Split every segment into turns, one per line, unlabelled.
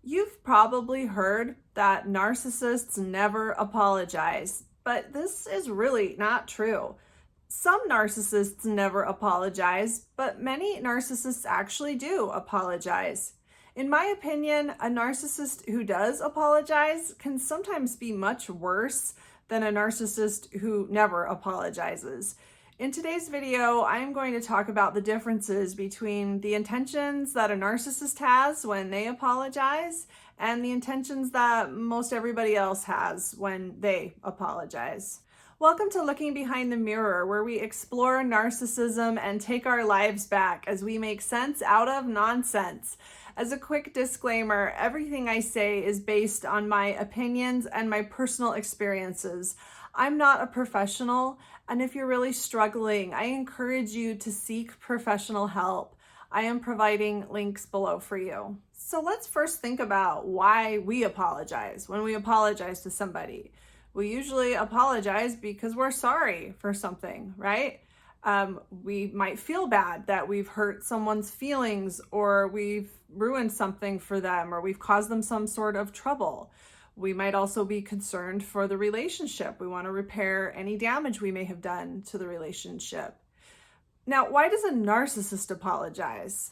You've probably heard that narcissists never apologize, but this is really not true. Some narcissists never apologize, but many narcissists actually do apologize. In my opinion, a narcissist who does apologize can sometimes be much worse than a narcissist who never apologizes. In today's video, I'm going to talk about the differences between the intentions that a narcissist has when they apologize and the intentions that most everybody else has when they apologize. Welcome to Looking Behind the Mirror, where we explore narcissism and take our lives back as we make sense out of nonsense. As a quick disclaimer, everything I say is based on my opinions and my personal experiences. I'm not a professional, and if you're really struggling, I encourage you to seek professional help. I am providing links below for you. So let's first think about why we apologize when we apologize to somebody. We usually apologize because we're sorry for something, right? We might feel bad that we've hurt someone's feelings, or we've ruined something for them, or we've caused them some sort of trouble. We might also be concerned for the relationship. We want to repair any damage we may have done to the relationship. Now, why does a narcissist apologize?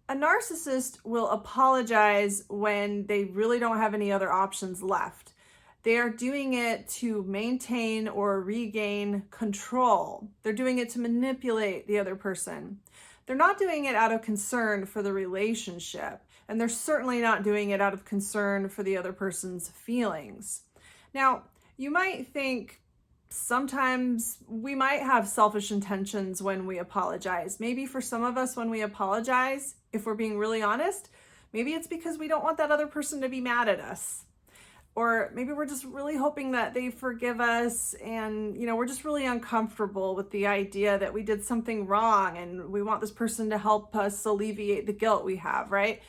A narcissist will apologize when they really don't have any other options left. They are doing it to maintain or regain control. They're doing it to manipulate the other person. They're not doing it out of concern for the relationship, and they're certainly not doing it out of concern for the other person's feelings. Now, you might think sometimes we might have selfish intentions when we apologize. Maybe for some of us, when we apologize, if we're being really honest, maybe it's because we don't want that other person to be mad at us. Or maybe we're just really hoping that they forgive us, and we're just really uncomfortable with the idea that we did something wrong and we want this person to help us alleviate the guilt we have, right?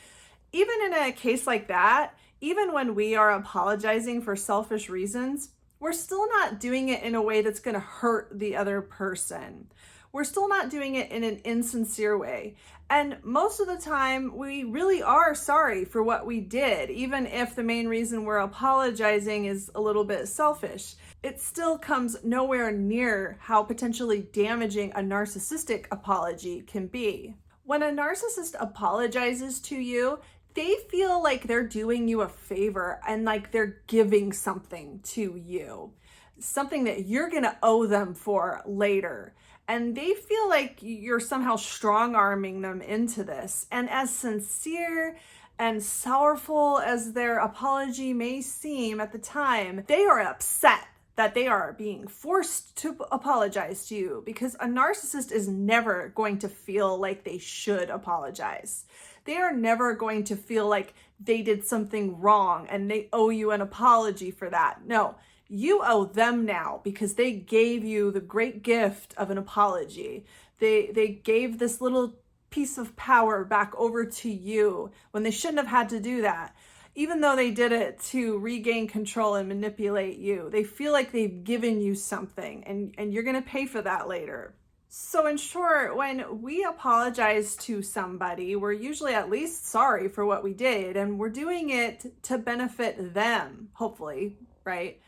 Even in a case like that, even when we are apologizing for selfish reasons, we're still not doing it in a way that's going to hurt the other person. We're still not doing it in an insincere way. And most of the time, we really are sorry for what we did, even if the main reason we're apologizing is a little bit selfish. It still comes nowhere near how potentially damaging a narcissistic apology can be. When a narcissist apologizes to you, they feel like they're doing you a favor and like they're giving something to you, something that you're going to owe them for later. And they feel like you're somehow strong-arming them into this. And as sincere and sorrowful as their apology may seem at the time, they are upset that they are being forced to apologize to you, because a narcissist is never going to feel like they should apologize. They are never going to feel like they did something wrong and they owe you an apology for that. No. You owe them now because they gave you the great gift of an apology. They gave this little piece of power back over to you when they shouldn't have had to do that. Even though they did it to regain control and manipulate you, they feel like they've given you something, and you're going to pay for that later. So in short, when we apologize to somebody, we're usually at least sorry for what we did, and we're doing it to benefit them, hopefully, right?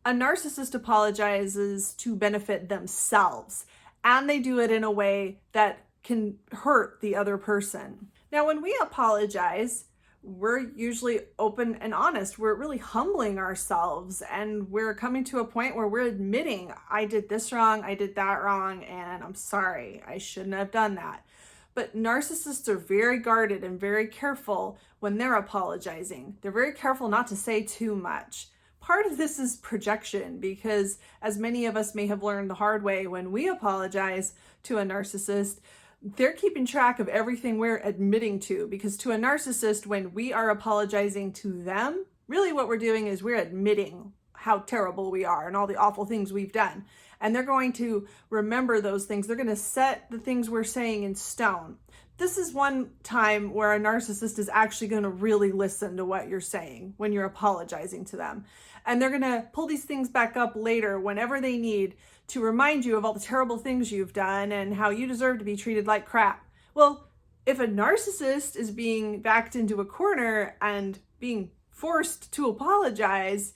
A narcissist apologizes to benefit themselves, and they do it in a way that can hurt the other person. Now, when we apologize, we're usually open and honest. We're really humbling ourselves, and we're coming to a point where we're admitting, I did this wrong, I did that wrong, and I'm sorry, I shouldn't have done that. But narcissists are very guarded and very careful when they're apologizing. They're very careful not to say too much. Part of this is projection, because as many of us may have learned the hard way, when we apologize to a narcissist, they're keeping track of everything we're admitting to, because to a narcissist, when we are apologizing to them, really what we're doing is we're admitting how terrible we are and all the awful things we've done. And they're going to remember those things. They're going to set the things we're saying in stone. This is one time where a narcissist is actually going to really listen to what you're saying when you're apologizing to them. And they're going to pull these things back up later whenever they need to remind you of all the terrible things you've done and how you deserve to be treated like crap. Well, If a narcissist is being backed into a corner and being forced to apologize,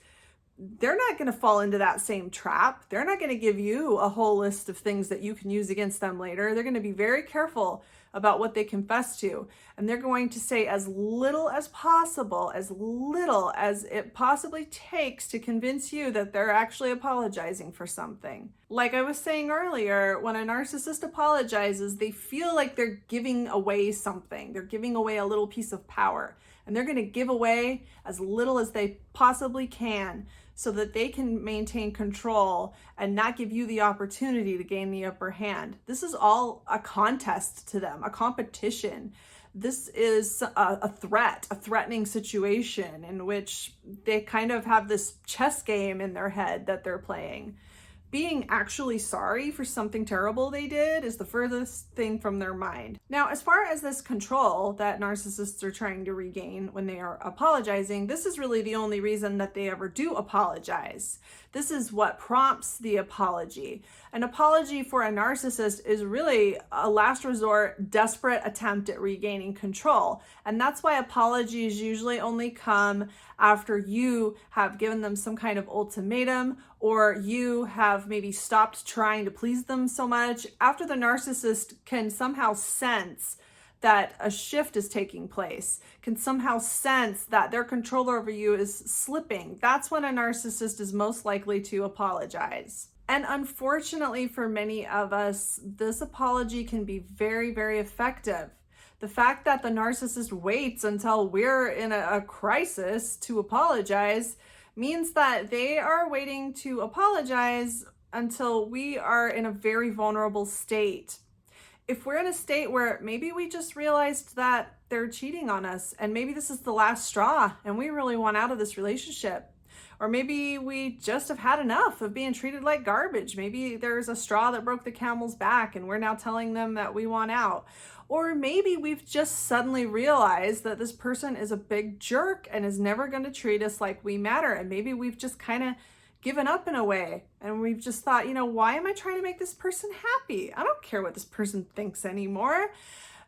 they're not going to fall into that same trap. They're not going to give you a whole list of things that you can use against them later. They're going to be very careful about what they confess to. And they're going to say as little as possible, as little as it possibly takes to convince you that they're actually apologizing for something. Like I was saying earlier, when a narcissist apologizes, they feel like they're giving away something. They're giving away a little piece of power. And they're going to give away as little as they possibly can so that they can maintain control and not give you the opportunity to gain the upper hand. This is all a contest to them, a competition. This is a threat, a threatening situation in which they kind of have this chess game in their head that they're playing. Being actually sorry for something terrible they did is the furthest thing from their mind. Now, as far as this control that narcissists are trying to regain when they are apologizing, this is really the only reason that they ever do apologize. This is what prompts the apology. An apology for a narcissist is really a last resort, desperate attempt at regaining control. And that's why apologies usually only come after you have given them some kind of ultimatum, or you have maybe stopped trying to please them so much, after the narcissist can somehow sense that a shift is taking place, can somehow sense that their control over you is slipping. That's when a narcissist is most likely to apologize. And unfortunately for many of us, this apology can be very, very effective. The fact that the narcissist waits until we're in a crisis to apologize means that they are waiting to apologize until we are in a very vulnerable state. If we're in a state where maybe we just realized that they're cheating on us and maybe this is the last straw and we really want out of this relationship, or maybe we just have had enough of being treated like garbage. Maybe there's a straw that broke the camel's back and we're now telling them that we want out. Or maybe we've just suddenly realized that this person is a big jerk and is never going to treat us like we matter. And maybe we've just kind of given up in a way. And we've just thought, why am I trying to make this person happy? I don't care what this person thinks anymore.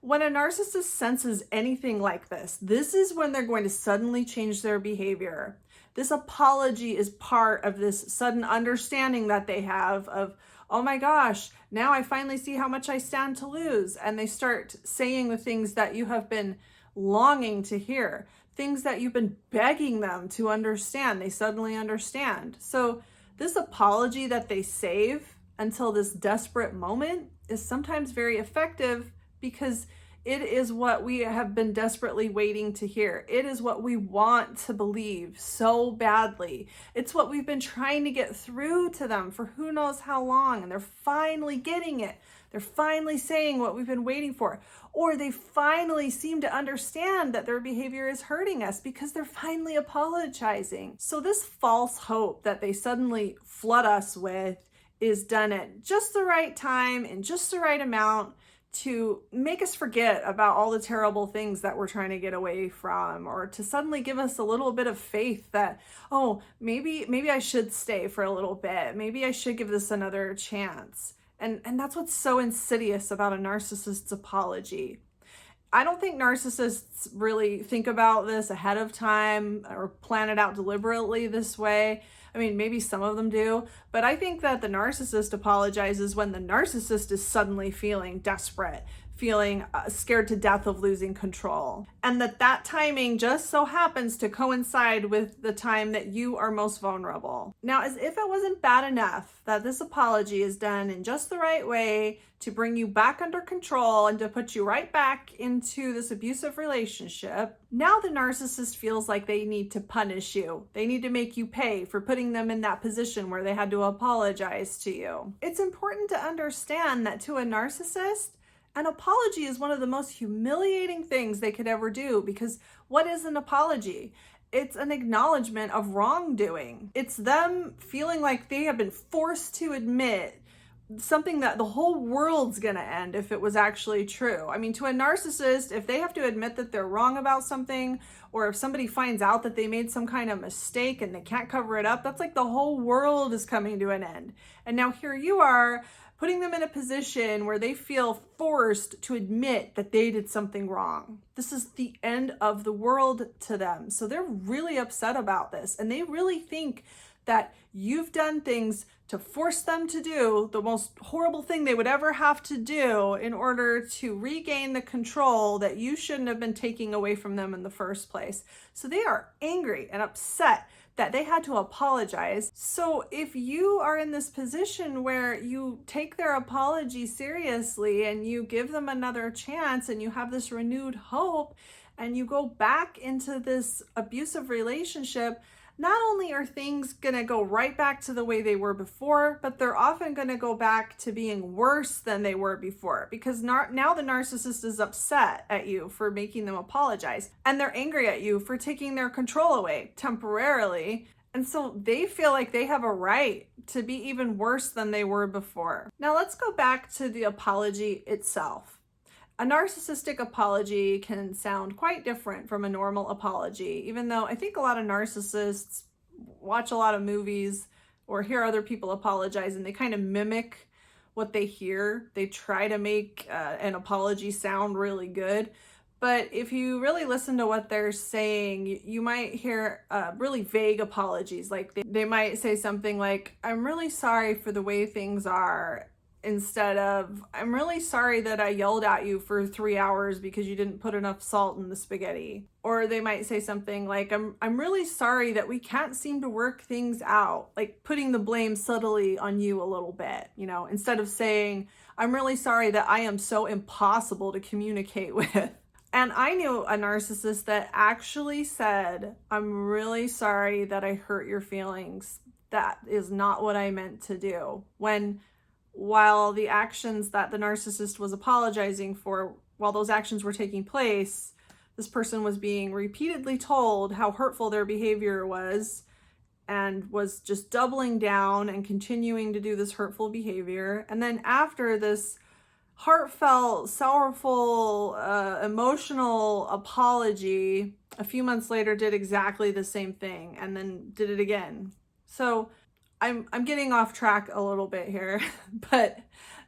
When a narcissist senses anything like this is when they're going to suddenly change their behavior. This apology is part of this sudden understanding that they have of, oh my gosh, now I finally see how much I stand to lose. And they start saying the things that you have been longing to hear, things that you've been begging them to understand. They suddenly understand. So this apology that they save until this desperate moment is sometimes very effective because it is what we have been desperately waiting to hear. It is what we want to believe so badly. It's what we've been trying to get through to them for who knows how long, and they're finally getting it. They're finally saying what we've been waiting for. Or they finally seem to understand that their behavior is hurting us because they're finally apologizing. So this false hope that they suddenly flood us with is done at just the right time and just the right amount to make us forget about all the terrible things that we're trying to get away from, or to suddenly give us a little bit of faith that, oh, maybe I should stay for a little bit. Maybe I should give this another chance. And that's what's so insidious about a narcissist's apology. I don't think narcissists really think about this ahead of time or plan it out deliberately this way. I mean, maybe some of them do, but I think that the narcissist apologizes when the narcissist is suddenly feeling desperate, feeling scared to death of losing control. And that timing just so happens to coincide with the time that you are most vulnerable. Now, as if it wasn't bad enough that this apology is done in just the right way to bring you back under control and to put you right back into this abusive relationship, now the narcissist feels like they need to punish you. They need to make you pay for putting them in that position where they had to apologize to you. It's important to understand that to a narcissist, an apology is one of the most humiliating things they could ever do, because what is an apology? It's an acknowledgement of wrongdoing. It's them feeling like they have been forced to admit something that the whole world's gonna end if it was actually true. I mean, to a narcissist, if they have to admit that they're wrong about something, or if somebody finds out that they made some kind of mistake and they can't cover it up, that's like the whole world is coming to an end. And now here you are, putting them in a position where they feel forced to admit that they did something wrong. This is the end of the world to them. So they're really upset about this, and they really think that you've done things to force them to do the most horrible thing they would ever have to do in order to regain the control that you shouldn't have been taking away from them in the first place. So they are angry and upset that they had to apologize. So if you are in this position where you take their apology seriously and you give them another chance and you have this renewed hope and you go back into this abusive relationship, not only are things going to go right back to the way they were before, but they're often going to go back to being worse than they were before, because now the narcissist is upset at you for making them apologize, and they're angry at you for taking their control away temporarily. And so they feel like they have a right to be even worse than they were before. Now let's go back to the apology itself. A narcissistic apology can sound quite different from a normal apology, even though I think a lot of narcissists watch a lot of movies or hear other people apologize and they kind of mimic what they hear. They try to make an apology sound really good. But if you really listen to what they're saying, you might hear really vague apologies. Like they might say something like, "I'm really sorry for the way things are," instead of, "I'm really sorry that I yelled at you for 3 hours because you didn't put enough salt in the spaghetti." Or they might say something like, I'm really sorry that we can't seem to work things out," like putting the blame subtly on you a little bit, instead of saying, "I'm really sorry that I am so impossible to communicate with." And I knew a narcissist that actually said, "I'm really sorry that I hurt your feelings. That is not what I meant to do." While the actions that the narcissist was apologizing for, while those actions were taking place, this person was being repeatedly told how hurtful their behavior was and was just doubling down and continuing to do this hurtful behavior. And then after this heartfelt, sorrowful, emotional apology, a few months later did exactly the same thing and then did it again. So I'm getting off track a little bit here, but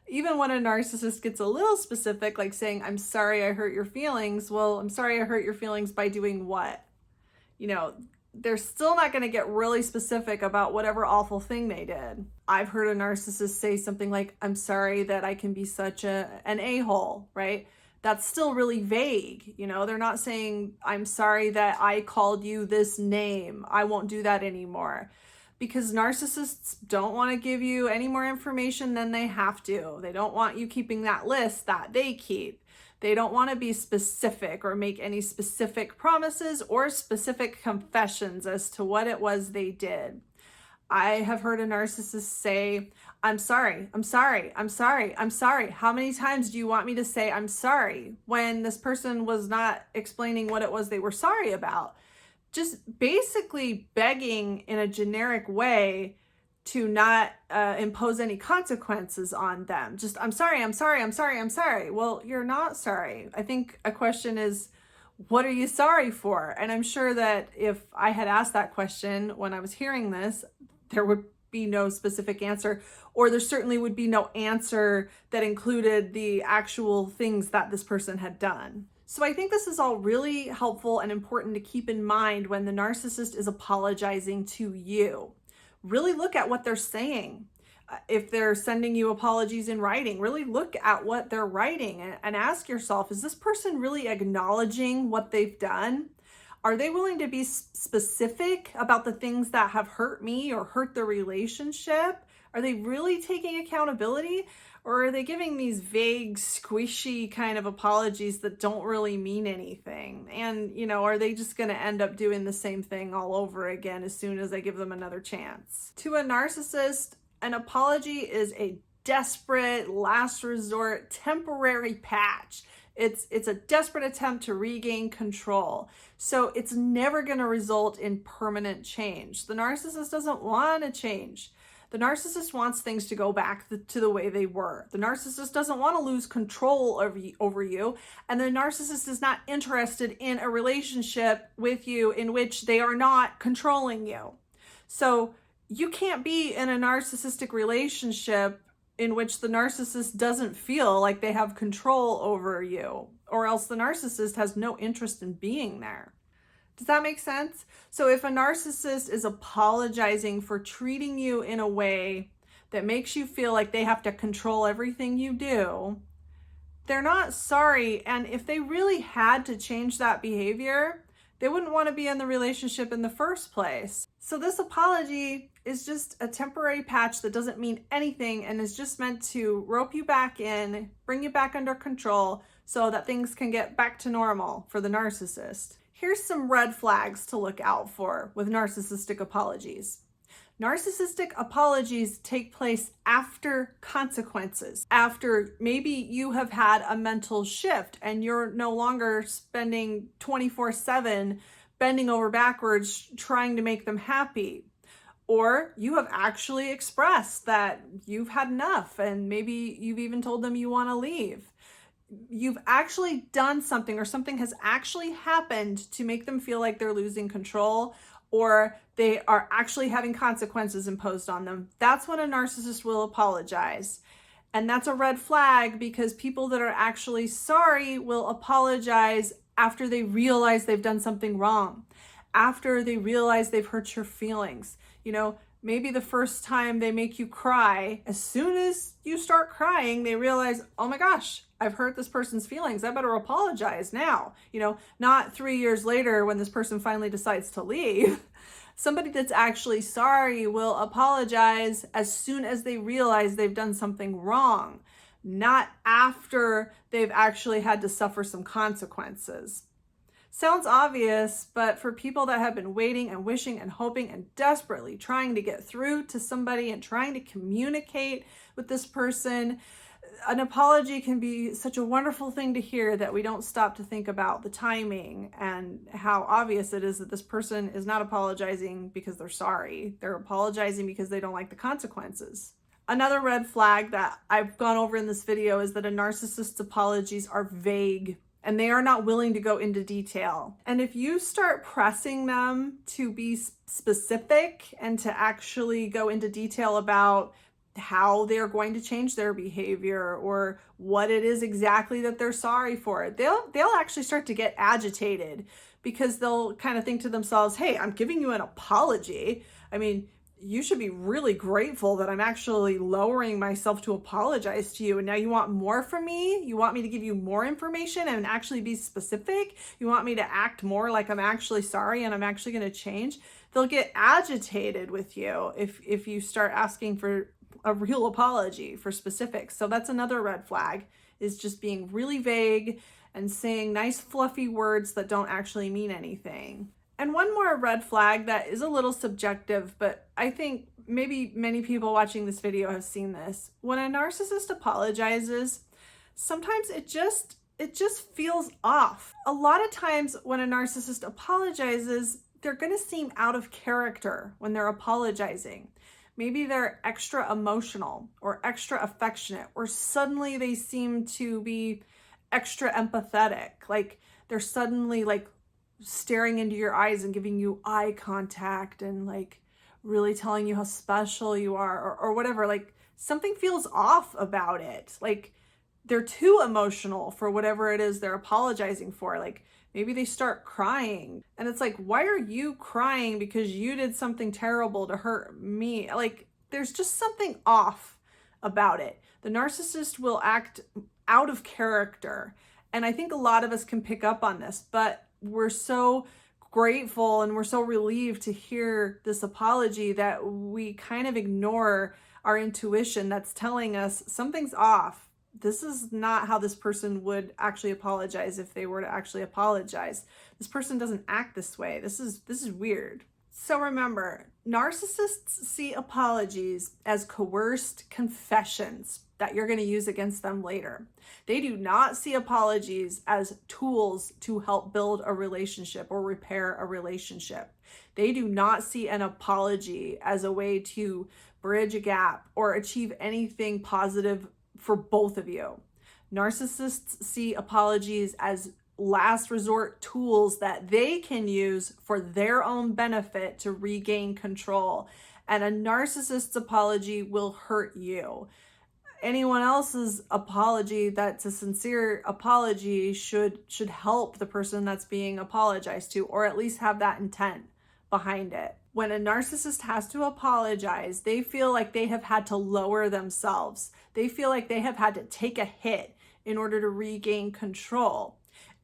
even when a narcissist gets a little specific, like saying, "I'm sorry I hurt your feelings," well, I'm sorry I hurt your feelings by doing what? They're still not going to get really specific about whatever awful thing they did. I've heard a narcissist say something like, "I'm sorry that I can be such an a-hole," right? That's still really vague. They're not saying, "I'm sorry that I called you this name. I won't do that anymore." Because narcissists don't want to give you any more information than they have to. They don't want you keeping that list that they keep. They don't want to be specific or make any specific promises or specific confessions as to what it was they did. I have heard a narcissist say, "I'm sorry, I'm sorry, I'm sorry, I'm sorry. How many times do you want me to say I'm sorry?" when this person was not explaining what it was they were sorry about. Just basically begging in a generic way to not impose any consequences on them. Just, "I'm sorry, I'm sorry, I'm sorry, I'm sorry." Well, you're not sorry. I think a question is, what are you sorry for? And I'm sure that if I had asked that question when I was hearing this, there would be no specific answer, or there certainly would be no answer that included the actual things that this person had done. So I think this is all really helpful and important to keep in mind when the narcissist is apologizing to you. Really look at what they're saying. If they're sending you apologies in writing, really look at what they're writing and ask yourself, is this person really acknowledging what they've done? Are they willing to be specific about the things that have hurt me or hurt the relationship? Are they really taking accountability? Or are they giving these vague, squishy kind of apologies that don't really mean anything? And, are they just going to end up doing the same thing all over again as soon as I give them another chance? To a narcissist, an apology is a desperate, last resort, temporary patch. It's a desperate attempt to regain control. So it's never going to result in permanent change. The narcissist doesn't want to change. The narcissist wants things to go back to the way they were. The narcissist doesn't want to lose control over you, and the narcissist is not interested in a relationship with you in which they are not controlling you. So you can't be in a narcissistic relationship in which the narcissist doesn't feel like they have control over you, or else the narcissist has no interest in being there. Does that make sense? So if a narcissist is apologizing for treating you in a way that makes you feel like they have to control everything you do, they're not sorry. And if they really had to change that behavior, they wouldn't want to be in the relationship in the first place. So this apology is just a temporary patch that doesn't mean anything and is just meant to rope you back in, bring you back under control so that things can get back to normal for the narcissist. Here's some red flags to look out for with narcissistic apologies. Narcissistic apologies take place after consequences, after maybe you have had a mental shift and you're no longer spending 24/7 bending over backwards trying to make them happy. Or you have actually expressed that you've had enough and maybe you've even told them you want to leave. You've actually done something, or something has actually happened to make them feel like they're losing control, or they are actually having consequences imposed on them. That's when a narcissist will apologize. And that's a red flag, because people that are actually sorry will apologize after they realize they've done something wrong, after they realize they've hurt your feelings. You know, maybe the first time they make you cry, as soon as you start crying, they realize, oh my gosh, I've hurt this person's feelings. I better apologize now. You know, not 3 years later when this person finally decides to leave. Somebody that's actually sorry will apologize as soon as they realize they've done something wrong, not after they've actually had to suffer some consequences. Sounds obvious, but for people that have been waiting and wishing and hoping and desperately trying to get through to somebody and trying to communicate with this person, an apology can be such a wonderful thing to hear that we don't stop to think about the timing and how obvious it is that this person is not apologizing because they're sorry. They're apologizing because they don't like the consequences. Another red flag that I've gone over in this video is that a narcissist's apologies are vague and they are not willing to go into detail. And if you start pressing them to be specific and to actually go into detail about how they're going to change their behavior or what it is exactly that they're sorry for, they'll actually start to get agitated, because they'll kind of think to themselves, hey, I'm giving you an apology. I mean, you should be really grateful that I'm actually lowering myself to apologize to you. And now you want more from me? You want me to give you more information and actually be specific? You want me to act more like I'm actually sorry and I'm actually going to change? They'll get agitated with you if you start asking for a real apology for specifics. So that's another red flag, is just being really vague and saying nice fluffy words that don't actually mean anything. And one more red flag that is a little subjective, but I think maybe many people watching this video have seen this. When a narcissist apologizes, sometimes it just feels off. A lot of times when a narcissist apologizes, they're going to seem out of character when they're apologizing. Maybe they're extra emotional or extra affectionate, or suddenly they seem to be extra empathetic. Like they're suddenly like staring into your eyes and giving you eye contact and like really telling you how special you are, or whatever. Like something feels off about it. Like they're too emotional for whatever it is they're apologizing for. Like maybe they start crying and it's like, why are you crying because you did something terrible to hurt me? Like there's just something off about it. The narcissist will act out of character. And I think a lot of us can pick up on this, but we're so grateful and we're so relieved to hear this apology that we kind of ignore our intuition that's telling us something's off. This is not how this person would actually apologize if they were to actually apologize. This person doesn't act this way. This is weird. So remember, narcissists see apologies as coerced confessions that you're going to use against them later. They do not see apologies as tools to help build a relationship or repair a relationship. They do not see an apology as a way to bridge a gap or achieve anything positive for both of you. Narcissists see apologies as last resort tools that they can use for their own benefit to regain control. And a narcissist's apology will hurt you. Anyone else's apology that's a sincere apology should help the person that's being apologized to, or at least have that intent behind it. When a narcissist has to apologize, they feel like they have had to lower themselves. They feel like they have had to take a hit in order to regain control.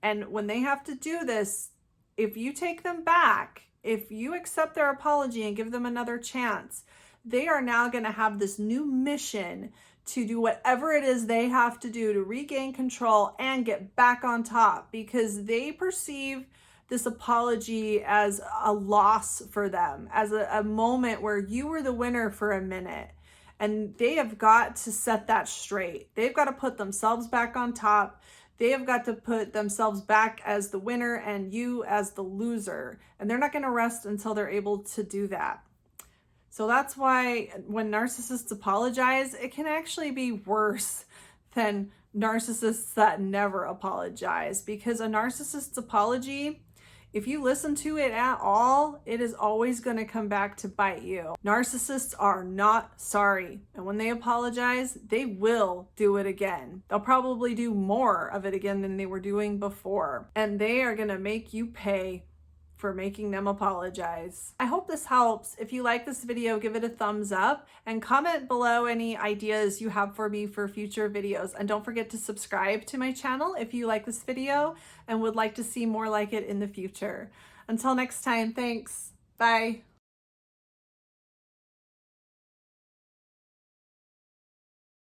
And when they have to do this, if you take them back, if you accept their apology and give them another chance, they are now going to have this new mission to do whatever it is they have to do to regain control and get back on top, because they perceive this apology as a loss for them, as a moment where you were the winner for a minute. And they have got to set that straight. They've got to put themselves back on top. They have got to put themselves back as the winner and you as the loser. And they're not going to rest until they're able to do that. So that's why when narcissists apologize, it can actually be worse than narcissists that never apologize, because a narcissist's apology, if you listen to it at all, it is always going to come back to bite you. Narcissists are not sorry. And when they apologize, they will do it again. They'll probably do more of it again than they were doing before. And they are going to make you pay for making them apologize. I hope this helps. If you like this video, give it a thumbs up and comment below any ideas you have for me for future videos. And don't forget to subscribe to my channel if you like this video and would like to see more like it in the future. Until next time, thanks. Bye.